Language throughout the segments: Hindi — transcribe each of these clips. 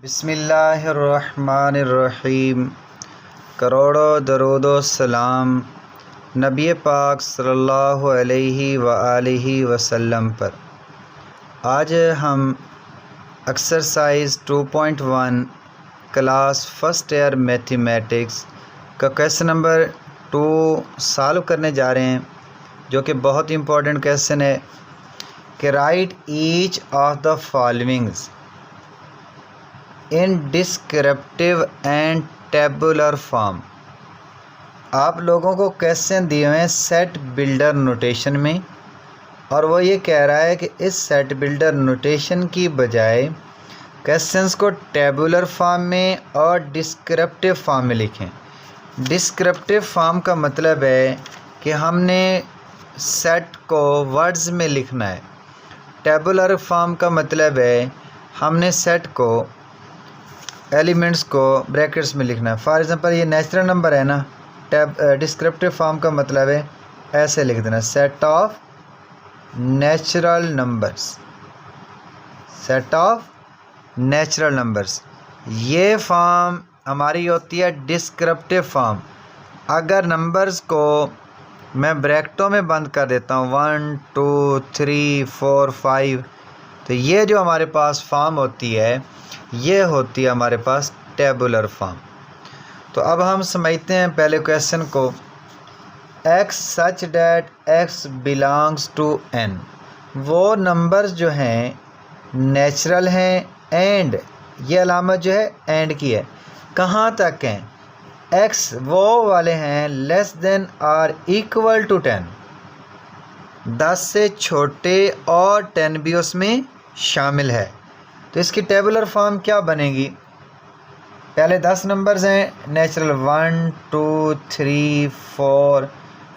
बिस्मिल्लाहिर्रहमानिर्रहीम। करोड़ों दरूद व सलाम नबी पाक सल्लल्लाहु अलैहि व आलिहि वसल्लम पर। आज हम exercise 2.1 class first year mathematics का क्वेश्चन नंबर 2 सॉल्व करने जा रहे हैं, जो कि बहुत इम्पोर्टेंट क्वेश्चन है कि right each of the followings in descriptive and tabular form. आप लोगों को क्वेश्चन दिए हुए हैं सेट बिल्डर नोटेशन में, और वो ये कह रहा है कि इस सेट बिल्डर नोटेशन की बजाय क्वेश्चंस को टेबुलर फॉर्म में और डिस्क्रिप्टिव फॉर्म में लिखें। डिस्क्रिप्टिव फॉर्म का मतलब है कि हमने सेट को वर्ड्स में लिखना है। टेबुलर फॉर्म का मतलब है हमने सेट को एलिमेंट्स को ब्रैकेट्स में लिखना है। फॉर एग्जांपल ये नेचुरल नंबर है ना, डिस्क्रिप्टिव फॉर्म का मतलब है ऐसे लिख देना, set of natural numbers, set of natural numbers. ये फॉर्म हमारी होती है डिस्क्रिप्टिव फॉर्म। अगर नंबर्स को मैं ब्रैकेटों में बंद कर देता हूँ 1 2 3 4 5, तो ये जो हमारे पास फॉर्म होती है ये होती है हमारे पास टेबुलर फॉर्म। तो अब हम समझते हैं पहले क्वेश्चन को। x such that x belongs to n, वो नंबर्स जो हैं नेचुरल हैं, एंड ये अलामत जो है एंड की है, कहाँ तक हैं? x वो वाले हैं लेस देन और इक्वल टू 10, 10 से छोटे और 10 भी उसमें शामिल है। तो इसकी टेबुलर फॉर्म क्या बनेगी? पहले 10 नंबर्स हैं नेचुरल, 1 2 3 4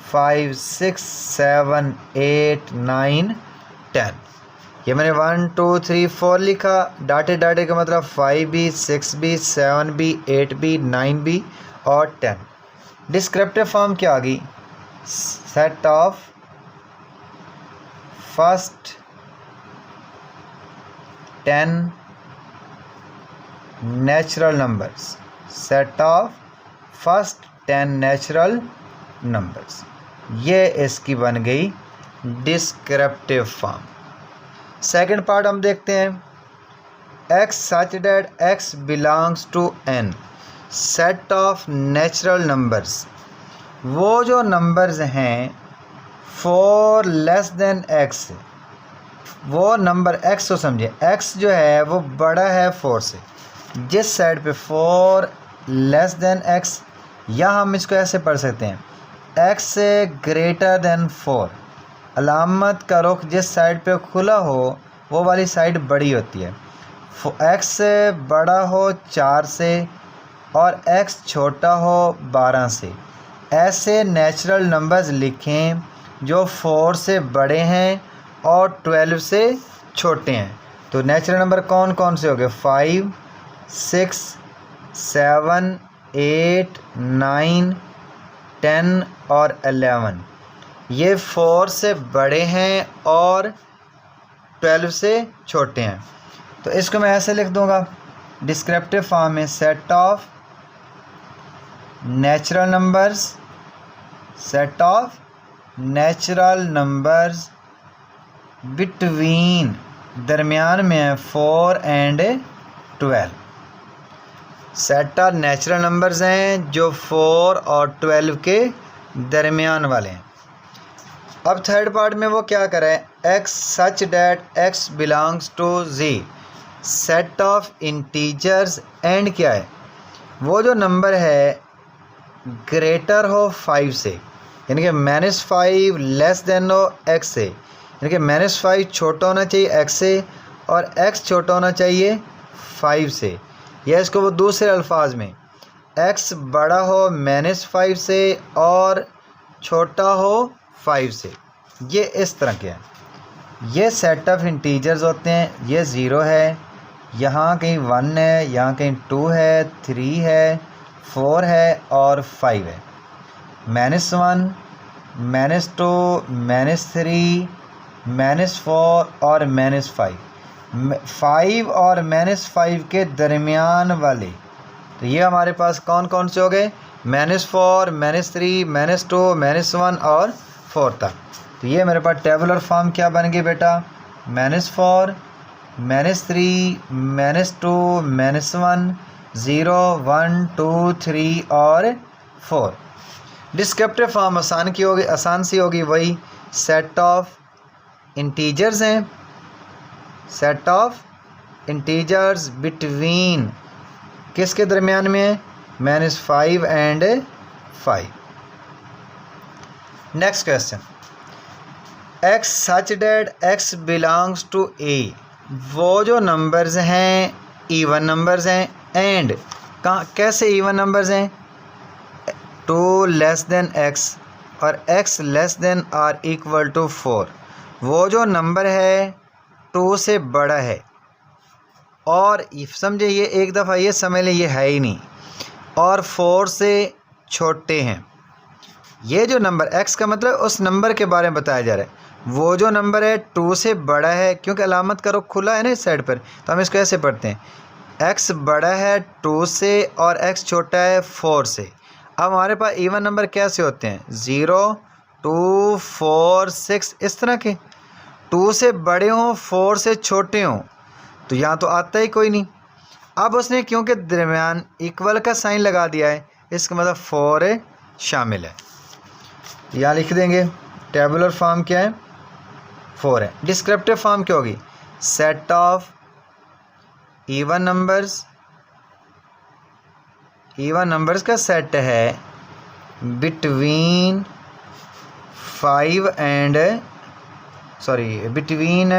5 6 7 8 9 10। ये मैंने 1 2 3 4 लिखा, डाटे डाटे का मतलब 5 भी 6 भी 7 भी 8 भी 9 भी और 10। डिस्क्रिप्टिव फॉर्म क्या आ गई? Set of first 10 natural numbers, set of first 10 natural numbers. ये इसकी बन गई डिस्क्रिप्टिव फॉर्म। सेकंड पार्ट हम देखते हैं। x such that x belongs to n, set of natural numbers. वो जो नंबर्स हैं 4 लेस देन x, वो नंबर x को समझे, x जो है वो बड़ा है 4 से। जिस साइड पे 4 लेस देन x, या हम इसको ऐसे पढ़ सकते हैं x से ग्रेटर देन 4। अलामत का रुख जिस साइड पे खुला हो वो वाली साइड बड़ी होती है। x से बड़ा हो 4 से और x छोटा हो 12 से। ऐसे नेचुरल नंबर्स लिखें जो 4 से बड़े हैं और 12 से छोटे हैं। तो नेचुरल नंबर कौन कौन से हो गए? 5 6 7 8 9 10 और 11। ये 4 से बड़े हैं और 12 से छोटे हैं। तो इसको मैं ऐसे लिख दूंगा डिस्क्रिप्टिव फॉर्म में, set of natural numbers, set of natural numbers between, दरमियान में है 4 and 12। Set of natural numbers हैं जो 4 और 12 के दरमियान वाले हैं। अब थर्ड पार्ट में वो क्या करे? x such that x belongs to z, set of integers and क्या है? वो जो नंबर है ग्रेटर हो 5 से, यानी कि -5 लेस देन हो x से, यानी कि -5 छोटा होना चाहिए x से और x छोटा होना चाहिए 5 से। या इसको वो दूसरे अल्फाज में x बड़ा हो -5 से और छोटा हो 5 से। ये इस तरह के हैं। ये सेट ऑफ इंटीजर्स होते हैं। ये 0 है, यहाँ कहीं 1 है, यहाँ कहीं 2 है, 3 है, 4 है और 5 है। -1 -2 -3 -4 और -5। 5 और -5 के दरमियान वाले। तो ये हमारे पास कौन कौन से हो गए? -4, -3, -2, -1 और 4 तक। तो ये मेरे पास टेबुलर फॉर्म क्या बन गई बेटा? -4, -3, -2, -1, 0, 1, 2, 3 और 4। डिस्क्रिप्टिव फॉर्म आसान सी होगी, वही सेट ऑफ इंटीजर्स हैं, सेट ऑफ इंटीजर्स बिटवीन किसके दरमियान में है? -5 and 5। Next question, x such that x belongs to a। वो जो नंबर्स हैं इवन नंबर्स हैं, एंड कैसे इवन नंबर्स हैं? 2 लेस देन x और x less than or equal to 4। वो जो नंबर है 2 से बड़ा है, और समझे ये एक दफ़ा ये समझ लें ये है ही नहीं, और 4 से छोटे हैं। ये जो नंबर x का मतलब उस नंबर के बारे में बताया जा रहा है। वो जो नंबर है 2 से बड़ा है, क्योंकि अलामत करो खुला है ना इस साइड पर, तो हम इसको ऐसे पढ़ते हैं, x बड़ा है 2 से और x छोटा है 4 से। अब हमारे पास इवन नंबर कैसे होते हैं? 0, 2, 4, 6 इस तरह के। 2 से बड़े हों 4 से छोटे हों, तो यहाँ तो आता ही कोई नहीं। अब उसने क्योंकि दरमियान इक्वल का साइन लगा दिया है, इसका मतलब 4 शामिल है। यहाँ लिख देंगे टेबुलर फॉर्म क्या है? 4 है। डिस्क्रिप्टिव फॉर्म क्या होगी? Set of even numbers, even numbers का सेट है बिटवीन 5 एंड बिटवीन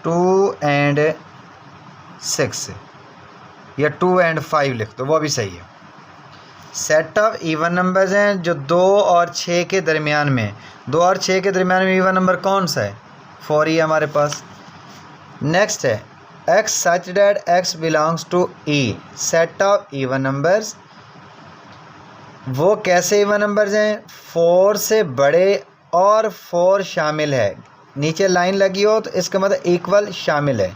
2 एंड 6, या 2 एंड 5 लिख दो, वो भी सही है। सेट ऑफ इवन नंबर्स हैं जो 2 और 6 के दरमियान में। 2 और 6 के दरमियान में इवन नंबर कौन सा है? 4 ही है हमारे पास। नेक्स्ट है x such that x belongs to e। Set of even numbers, वो कैसे इवन नंबर्स हैं? 4 से बड़े और 4 शामिल है। नीचे लाइन लगी हो तो इसका मतलब इक्वल शामिल है,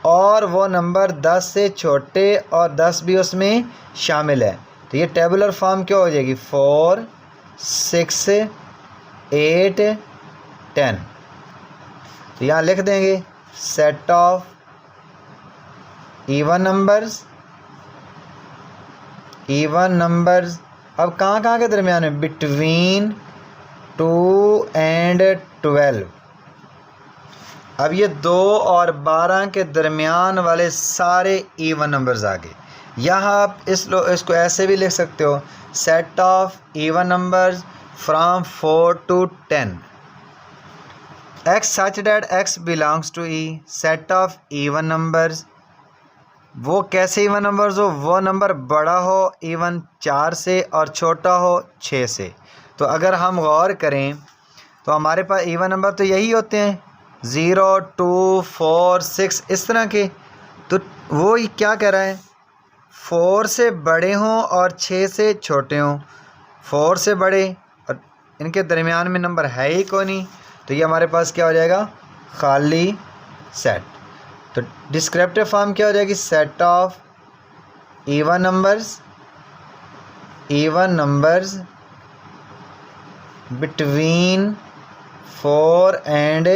और वो नंबर 10 से छोटे और 10 भी उसमें शामिल है। तो ये टेबुलर फॉर्म क्या हो जाएगी? 4, 6, 8, 10। तो यहाँ लिख देंगे set of even numbers, even numbers अब कहाँ के दरमियान में? Between 2 and 12। अब ये 2 और 12 के दरमियान वाले सारे इवन नंबर्स आ गए। यहाँ आप इसको ऐसे भी लिख सकते हो, set of even numbers from 4 to 10। x such that x belongs to e। Set of even numbers, वो कैसे इवन नंबर्स हो? वो नंबर बड़ा हो इवन 4 से और छोटा हो 6 से। तो अगर हम गौर करें तो हमारे पास इवन नंबर तो यही होते हैं, 0, 2, 4, 6 इस तरह के। तो वो क्या कह रहा है? 4 से बड़े हों और 6 से छोटे हों। 4 से बड़े और इनके दरमियान में नंबर है ही कोई नहीं, तो ये हमारे पास क्या हो जाएगा? खाली सेट। तो डिस्क्रिप्टिव फॉर्म क्या हो जाएगी? Set of even numbers, even numbers between 4 and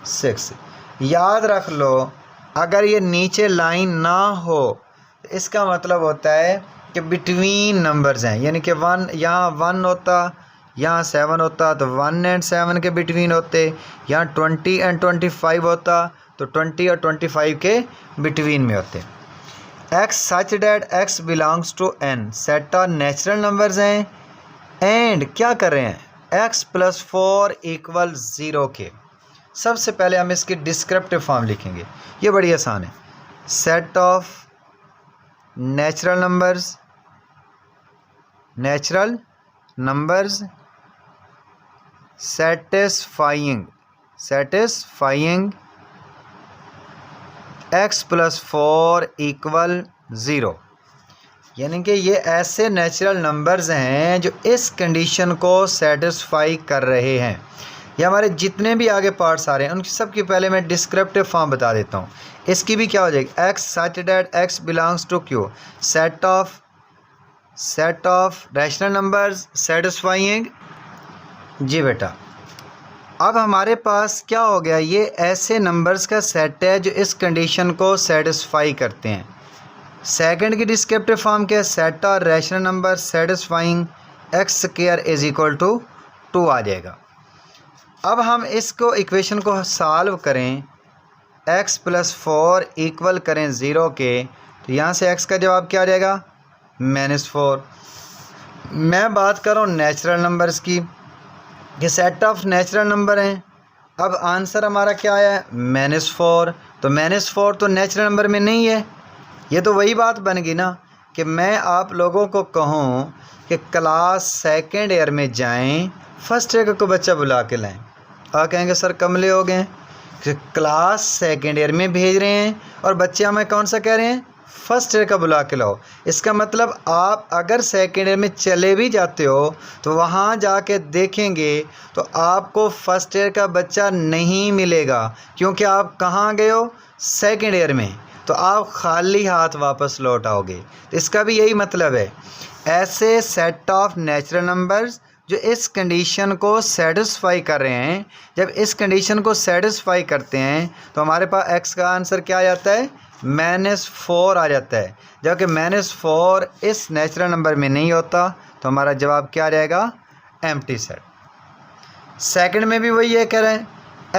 6। याद रख लो, अगर ये नीचे लाइन ना हो तो इसका मतलब होता है कि बिटवीन नंबर्स हैं, यानी कि 1 यहाँ 1 होता, यहाँ 7 होता तो 1 एंड 7 के बिटवीन होते, यहाँ 20 एंड 25 होता तो 20 और 25 के बिटवीन में होते। x such that x belongs to n। Set of natural numbers हैं, एंड क्या कर रहे हैं? x + 4 = 0 के। सबसे पहले हम इसकी डिस्क्रिप्टिव फॉर्म लिखेंगे, ये बड़ी आसान है। Set of natural numbers, natural numbers satisfying x + 4 = 0। यानी कि ये ऐसे नेचुरल नंबर्स हैं जो इस कंडीशन को सेटिस्फाई कर रहे हैं। ये हमारे जितने भी आगे पार्ट्स आ रहे हैं उनकी सब की पहले मैं डिस्क्रिप्टिव फॉर्म बता देता हूँ। इसकी भी क्या हो जाएगी, x such that x belongs to Q, set of rational numbers satisfying. जी बेटा, अब हमारे पास क्या हो गया, ये ऐसे नंबर्स का सेट है जो इस कंडीशन को सेटिस्फाई करते हैं। सेकंड की डिस्क्रिप्टिव फॉर्म क्या है, set of rational number satisfying x square is equal to 2 आ जाएगा। अब हम इसको इक्वेशन को सॉल्व करें, x + 4 इक्वल करें 0 के, तो यहाँ से x का जवाब क्या आ जाएगा, -4। मैं बात कर रहा हूँ नेचुरल नंबर्स की, ये सेट ऑफ नेचुरल नंबर हैं। अब आंसर हमारा क्या आया है, -4। तो -4 तो नेचुरल नंबर में नहीं है। ये तो वही बात बन गई ना कि मैं आप लोगों को कहूँ कि क्लास सेकेंड ईयर में जाएं, फर्स्ट ईयर को बच्चा बुला के लाएं। आप कहेंगे सर कमले हो गए कि क्लास सेकेंड ईयर में भेज रहे हैं और बच्चे हमें कौन सा कह रहे हैं, फर्स्ट ईयर का बुला के लाओ। इसका मतलब आप अगर सेकेंड ईयर में चले भी जाते हो तो वहाँ जाके देखेंगे तो आपको फर्स्ट ईयर का बच्चा नहीं मिलेगा, क्योंकि आप कहाँ गए हो, सेकेंड ईयर में, तो आप खाली हाथ वापस लौट आओगे। तो इसका भी यही मतलब है, ऐसे सेट ऑफ नेचुरल नंबर्स जो इस कंडीशन को सेटिस्फाई कर रहे हैं, जब इस कंडीशन को सेटिस्फाई करते हैं तो हमारे पास x का आंसर क्या आ जाता है, -4 आ जाता है। जबकि -4 इस नेचुरल नंबर में नहीं होता, तो हमारा जवाब क्या आ जाएगा, एम्प्टी सेट। सेकंड में भी वही ये कह रहे हैं,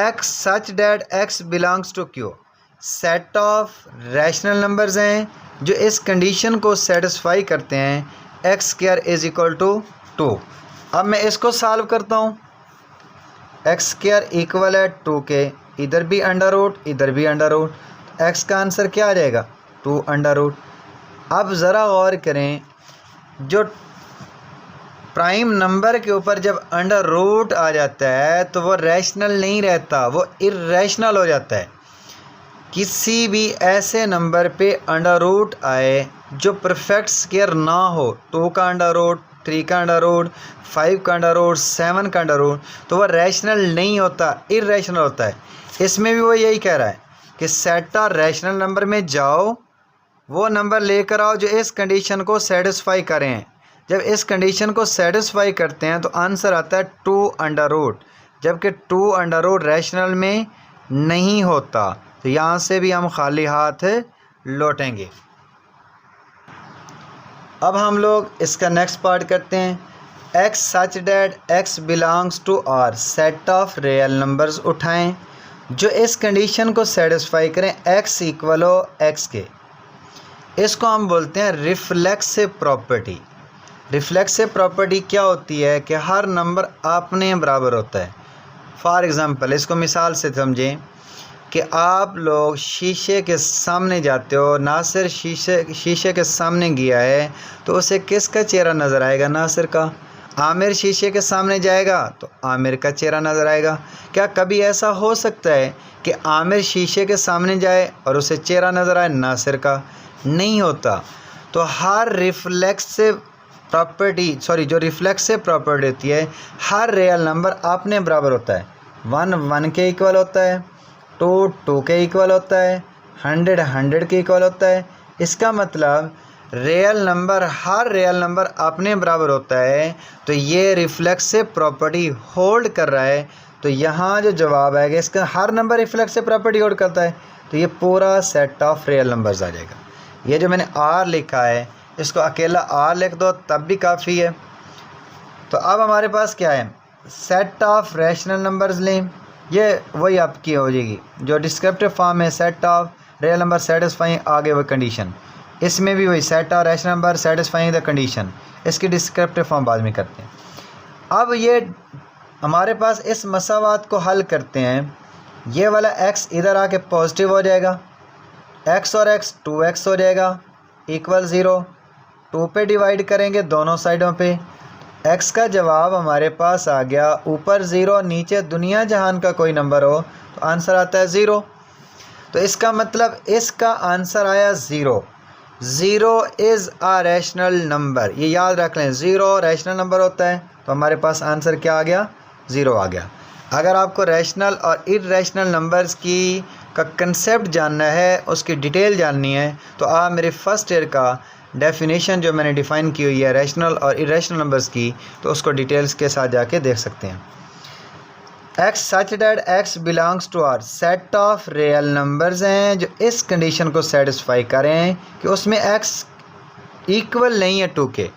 x such that x belongs to Q, set of rational numbers हैं जो इस कंडीशन को सेटिस्फाई करते हैं, x² इज इक्वल टू 2। अब मैं इसको सॉल्व करता हूँ, x² इक्वल है 2 के, इधर भी अंडर रूट इधर भी अंडर रूट, x का आंसर क्या आ जाएगा, 2 अंडर रूट। अब ज़रा गौर करें, जो प्राइम नंबर के ऊपर जब अंडर रूट आ जाता है तो वो रैशनल नहीं रहता, वो इर्रेशनल हो जाता है। किसी भी ऐसे नंबर पे अंडर रूट आए जो परफेक्ट स्क्वायर ना हो, 2 का अंडर रूट, 3 का अंडर रूट, 5 का अंडर रूट, 7 का अंडर रूट, तो वह रैशनल नहीं होता, इर्रेशनल होता है। इसमें भी वो यही कह रहा है कि सेट ऑफ रैशनल नंबर में जाओ, वो नंबर लेकर आओ जो इस कंडीशन को सेटिस्फाई करें। जब इस कंडीशन को सेटिस्फाई करते हैं तो आंसर आता है 2 अंडर रूट, जबकि 2 अंडर रूट रैशनल में नहीं होता। तो यहाँ से भी हम खाली हाथ लौटेंगे। अब हम लोग इसका नेक्स्ट पार्ट करते हैं, x such that x belongs to R, set of real numbers उठाएं जो इस कंडीशन को सेटिस्फाई करें, x इक्वल हो x के। इसको हम बोलते हैं रिफ्लेक्सिव प्रॉपर्टी। रिफ्लेक्सिव प्रॉपर्टी क्या होती है कि हर नंबर अपने बराबर होता है। फॉर एग्ज़ाम्पल, इसको मिसाल से समझें कि आप लोग शीशे के सामने जाते हो, नासिर शीशे के सामने गया है तो उसे किसका चेहरा नज़र आएगा, नासिर का। आमिर शीशे के सामने जाएगा तो आमिर का चेहरा नज़र आएगा। क्या कभी ऐसा हो सकता है कि आमिर शीशे के सामने जाए और उसे चेहरा नज़र आए नासिर का? नहीं होता। तो हर रिफ्लेक्सिव प्रॉपर्टी जो रिफ्लेक्सिव प्रॉपर्टी होती है, हर रियल नंबर अपने बराबर होता है। 1 1 के इक्वल होता है, 2 2 के इक्वल होता है, 100 100 के इक्वल होता है। इसका मतलब रियल नंबर, हर रियल नंबर अपने बराबर होता है। तो ये रिफ्लेक्सिव प्रॉपर्टी होल्ड कर रहा है। तो यहाँ जो जवाब आएगा, इसका हर नंबर रिफ्लेक्सिव प्रॉपर्टी होल्ड करता है, तो ये पूरा सेट ऑफ रियल नंबर्स आ जाएगा। ये जो मैंने R लिखा है, इसको अकेला R लिख दो तब भी काफ़ी है। तो अब हमारे पास क्या है, सेट ऑफ रैशनल नंबर्स लें, ये वही आपकी हो जाएगी जो डिस्क्रिप्टिव फॉर्म है, set of real number satisfying आगे वो कंडीशन। इसमें भी वही set of rational number satisfying the condition, इसकी डिस्क्रिप्टिव फॉर्म बाद में करते हैं। अब ये हमारे पास इस मसावात को हल करते हैं, ये वाला x इधर आके पॉजिटिव हो जाएगा, x और x 2x हो जाएगा इक्वल 0, 2 पे डिवाइड करेंगे दोनों साइडों पे, x का जवाब हमारे पास आ गया ऊपर 0, नीचे दुनिया जहान का कोई नंबर हो तो आंसर आता है 0। तो इसका मतलब इसका आंसर आया 0। 0 इज़ अ रैशनल नंबर, ये याद रख लें, 0 रैशनल नंबर होता है। तो हमारे पास आंसर क्या आ गया, 0 आ गया। अगर आपको रैशनल और इर्रेशनल नंबर्स की का कंसेप्ट जानना है, उसकी डिटेल जाननी है, तो आप मेरे फर्स्ट ईयर का डेफिनेशन जो मैंने डिफ़ाइन की हुई है रैशनल और इर्रेशनल नंबर्स की, तो उसको डिटेल्स के साथ जाके देख सकते हैं। X such that x belongs to R set of real numbers हैं जो इस कंडीशन को सेटिस्फाई करें कि उसमें एक्स इक्वल नहीं है 2 के।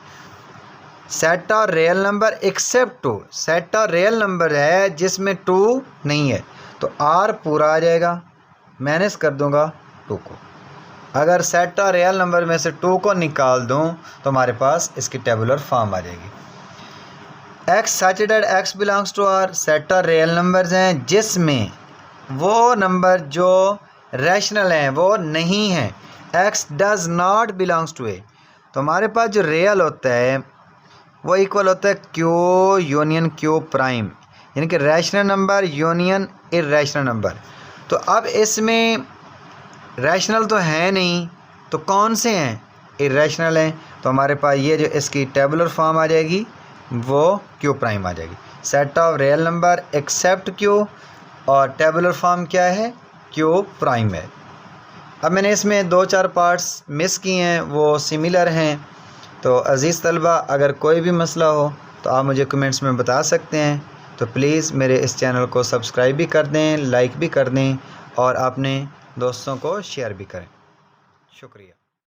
सेट और रियल नंबर एक्सेप्ट 2, सेट और रियल नंबर है जिसमें 2 नहीं है, तो आर पूरा आ जाएगा, माइनस कर दूंगा 2 को। अगर सेट और रियल नंबर में से 2 को निकाल दूं तो हमारे पास इसकी टेबुलर फॉर्म आ जाएगी। X such that x belongs to R set और रियल नंबर्स हैं जिसमें वो नंबर जो रैशनल हैं वो नहीं हैं। X does not belongs to a, तो हमारे पास जो रियल होता है वो इक्वल होता है क्यू यूनियन क्यू प्राइम, यानी कि rational number union irrational number. तो अब इसमें रैशनल तो है नहीं, तो कौन से हैं? इर्रेशनल हैं। तो हमारे पास ये जो इसकी टेबुलर फॉर्म आ जाएगी वो क्यू प्राइम आ जाएगी। Set of real number except Q, और टेबुलर फॉर्म क्या है? क्यू प्राइम है। अब मैंने इसमें 2-4 पार्ट्स मिस किए हैं, वो सिमिलर हैं। तो अज़ीज़ तलबा, अगर कोई भी मसला हो तो आप मुझे कमेंट्स में बता सकते हैं। तो प्लीज़ मेरे इस चैनल को सब्सक्राइब भी कर दें, लाइक भी कर दें और अपने दोस्तों को शेयर भी करें। शुक्रिया।